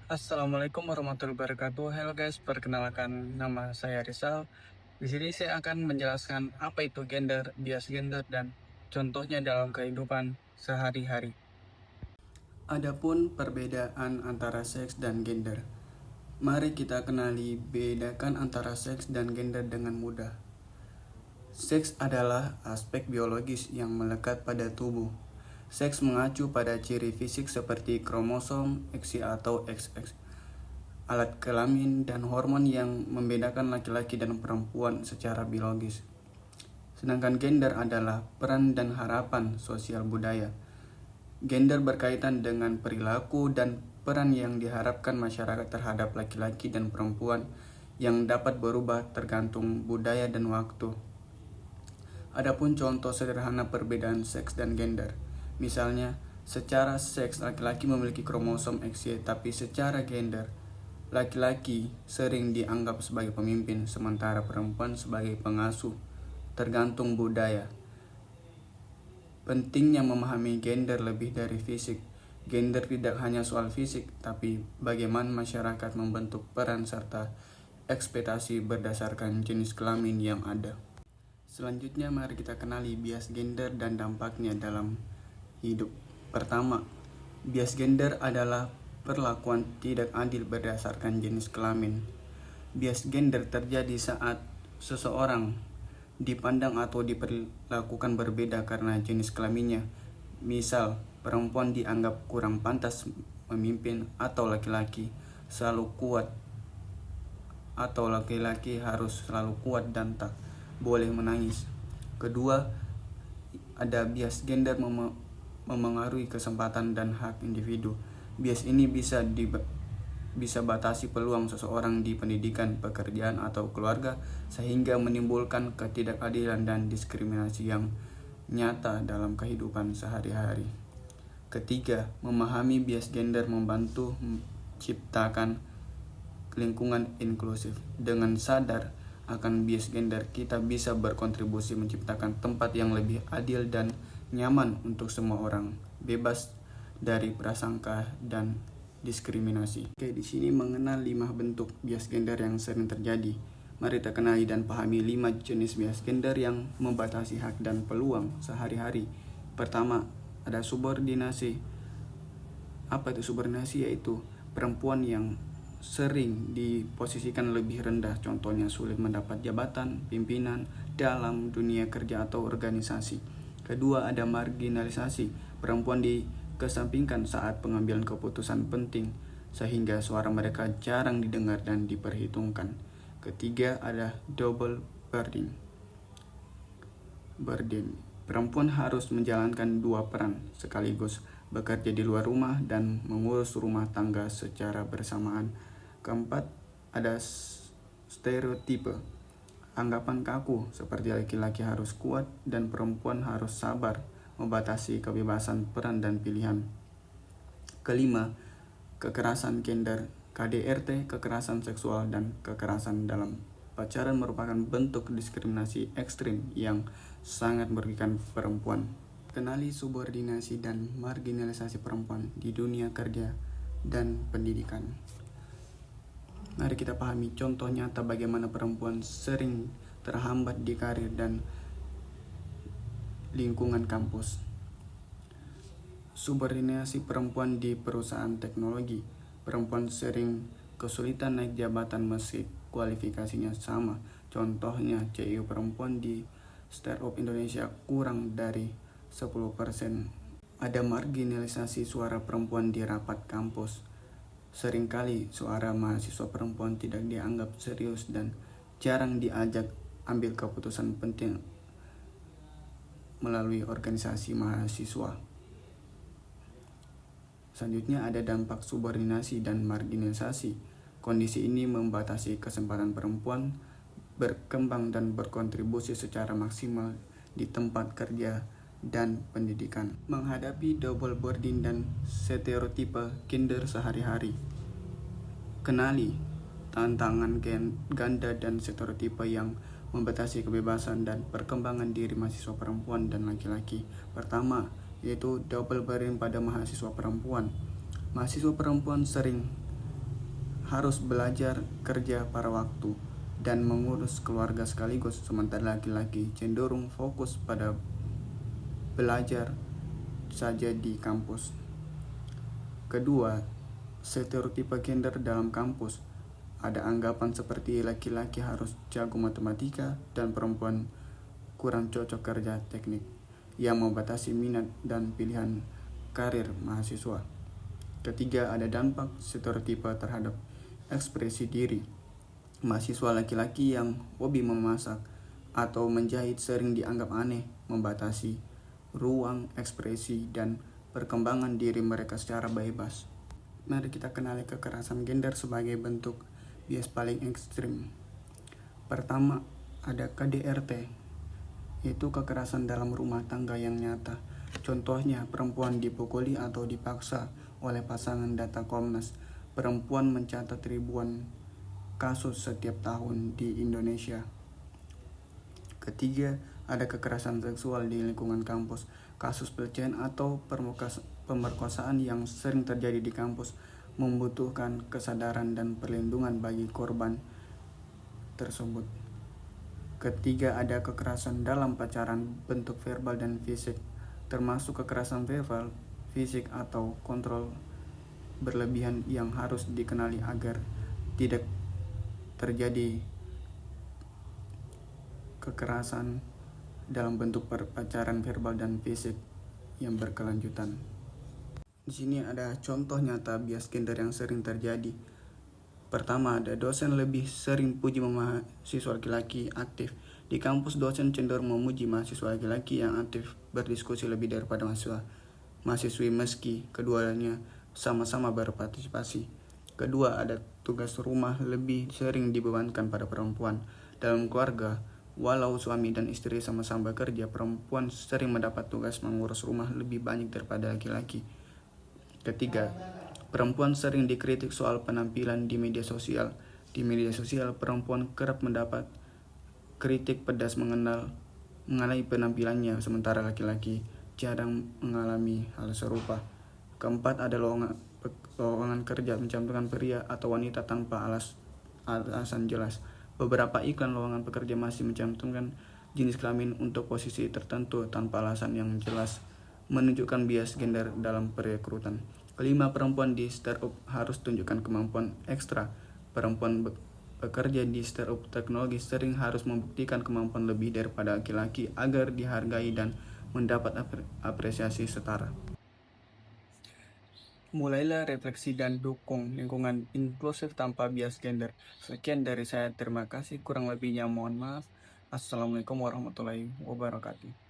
Assalamualaikum warahmatullahi wabarakatuh. Hello guys, perkenalkan nama saya Rizal. Di sini saya akan menjelaskan apa itu gender, bias gender, dan contohnya dalam kehidupan sehari-hari. Adapun perbedaan antara seks dan gender. Mari kita kenali bedakan antara seks dan gender dengan mudah. Seks adalah aspek biologis yang melekat pada tubuh. Seks mengacu pada ciri fisik seperti kromosom, XY atau XX, alat kelamin, dan hormon yang membedakan laki-laki dan perempuan secara biologis. Sedangkan gender adalah peran dan harapan sosial budaya. Gender berkaitan dengan perilaku dan peran yang diharapkan masyarakat terhadap laki-laki dan perempuan yang dapat berubah tergantung budaya dan waktu. Adapun contoh sederhana perbedaan seks dan gender. Misalnya, secara seks laki-laki memiliki kromosom XY, tapi secara gender laki-laki sering dianggap sebagai pemimpin, sementara perempuan sebagai pengasuh, tergantung budaya. Pentingnya memahami gender lebih dari fisik. Gender tidak hanya soal fisik, tapi bagaimana masyarakat membentuk peran serta ekspektasi berdasarkan jenis kelamin yang ada. Selanjutnya mari kita kenali bias gender dan dampaknya dalam hidup. Pertama, bias gender adalah perlakuan tidak adil berdasarkan jenis kelamin. Bias gender terjadi saat seseorang dipandang atau diperlakukan berbeda karena jenis kelaminnya. Misal, perempuan dianggap kurang pantas memimpin atau laki-laki selalu kuat atau laki-laki harus selalu kuat dan tak boleh menangis. Kedua, ada bias gender memengaruhi kesempatan dan hak individu. Bias ini bisa batasi peluang seseorang di pendidikan, pekerjaan, atau keluarga, sehingga menimbulkan ketidakadilan dan diskriminasi yang nyata dalam kehidupan sehari-hari. Ketiga, memahami bias gender membantu menciptakan lingkungan inklusif. Dengan sadar akan bias gender, kita bisa berkontribusi menciptakan tempat yang lebih adil dan nyaman untuk semua orang, bebas dari prasangka dan diskriminasi. Oke, di sini mengenal 5 bentuk bias gender yang sering terjadi. Mari kita kenali dan pahami 5 jenis bias gender yang membatasi hak dan peluang sehari-hari. Pertama, ada subordinasi. Apa itu subordinasi? Yaitu perempuan yang sering diposisikan lebih rendah, contohnya sulit mendapat jabatan pimpinan dalam dunia kerja atau organisasi. Kedua, ada marginalisasi. Perempuan dikesampingkan saat pengambilan keputusan penting, sehingga suara mereka jarang didengar dan diperhitungkan. Ketiga, ada double burden. Perempuan harus menjalankan 2 peran sekaligus, bekerja di luar rumah dan mengurus rumah tangga secara bersamaan. Keempat, ada stereotipe. Anggapan kaku seperti laki-laki harus kuat dan perempuan harus sabar, membatasi kebebasan peran dan pilihan. Kelima, kekerasan gender. KDRT, kekerasan seksual, dan kekerasan dalam pacaran merupakan bentuk diskriminasi ekstrim yang sangat merugikan perempuan. Kenali subordinasi dan marginalisasi perempuan di dunia kerja dan pendidikan. Mari kita pahami contoh nyata bagaimana perempuan sering terhambat di karir dan lingkungan kampus. Subordinasi perempuan di perusahaan teknologi. Perempuan sering kesulitan naik jabatan meski kualifikasinya sama. Contohnya, CEO perempuan di startup Indonesia kurang dari 10%. Ada marginalisasi suara perempuan di rapat kampus. Seringkali suara mahasiswa perempuan tidak dianggap serius dan jarang diajak ambil keputusan penting melalui organisasi mahasiswa. Selanjutnya ada dampak subordinasi dan marginalisasi. Kondisi ini membatasi kesempatan perempuan berkembang dan berkontribusi secara maksimal di tempat kerja dan pendidikan. Menghadapi double burden dan stereotipe gender sehari-hari. Kenali tantangan ganda dan stereotipe yang membatasi kebebasan dan perkembangan diri mahasiswa perempuan dan laki-laki. Pertama, yaitu double burden pada mahasiswa perempuan. Mahasiswa perempuan sering harus belajar kerja pada waktu dan mengurus keluarga sekaligus, sementara laki-laki cenderung fokus pada belajar saja di kampus. Kedua, stereotipe gender dalam kampus. Ada anggapan seperti laki-laki harus jago matematika dan perempuan kurang cocok kerja teknik, yang membatasi minat dan pilihan karir mahasiswa. Ketiga, ada dampak stereotipe terhadap ekspresi diri. Mahasiswa laki-laki yang hobi memasak atau menjahit sering dianggap aneh, membatasi ruang ekspresi dan perkembangan diri mereka secara bebas. Mari kita kenali kekerasan gender sebagai bentuk bias paling ekstrim. Pertama, ada KDRT, yaitu kekerasan dalam rumah tangga yang nyata. Contohnya, perempuan dipukuli atau dipaksa oleh pasangan. Data Komnas Perempuan mencatat ribuan kasus setiap tahun di Indonesia. Ketiga, ada kekerasan seksual di lingkungan kampus. Kasus pelecehan atau pemerkosaan yang sering terjadi di kampus membutuhkan kesadaran dan perlindungan bagi korban tersebut. Ketiga, ada kekerasan dalam pacaran, bentuk verbal dan fisik, termasuk kekerasan verbal, fisik atau kontrol berlebihan yang harus dikenali agar tidak terjadi kekerasan dalam bentuk pacaran verbal dan fisik yang berkelanjutan. Di sini ada contoh nyata bias gender yang sering terjadi. Pertama, ada dosen lebih sering puji mahasiswa laki-laki aktif. Di kampus, dosen cenderung memuji mahasiswa laki-laki yang aktif berdiskusi lebih daripada mahasiswi meski keduanya sama-sama berpartisipasi. Kedua, ada tugas rumah lebih sering dibebankan pada perempuan. Dalam keluarga, walau suami dan istri sama-sama bekerja, perempuan sering mendapat tugas mengurus rumah lebih banyak daripada laki-laki. Ketiga, perempuan sering dikritik soal penampilan di media sosial. Di media sosial, perempuan kerap mendapat kritik pedas mengenai penampilannya, sementara laki-laki jarang mengalami hal serupa. Keempat, ada lowongan kerja mencantumkan pria atau wanita tanpa alasan jelas. Beberapa iklan lowongan pekerja masih mencantumkan jenis kelamin untuk posisi tertentu tanpa alasan yang jelas, menunjukkan bias gender dalam perekrutan. Kelima, perempuan di startup harus tunjukkan kemampuan ekstra. Perempuan bekerja di startup teknologi sering harus membuktikan kemampuan lebih daripada laki-laki agar dihargai dan mendapat apresiasi setara. Mulailah refleksi dan dukung lingkungan inklusif tanpa bias gender. Sekian dari saya, terima kasih. Kurang lebihnya mohon maaf. Assalamualaikum warahmatullahi wabarakatuh.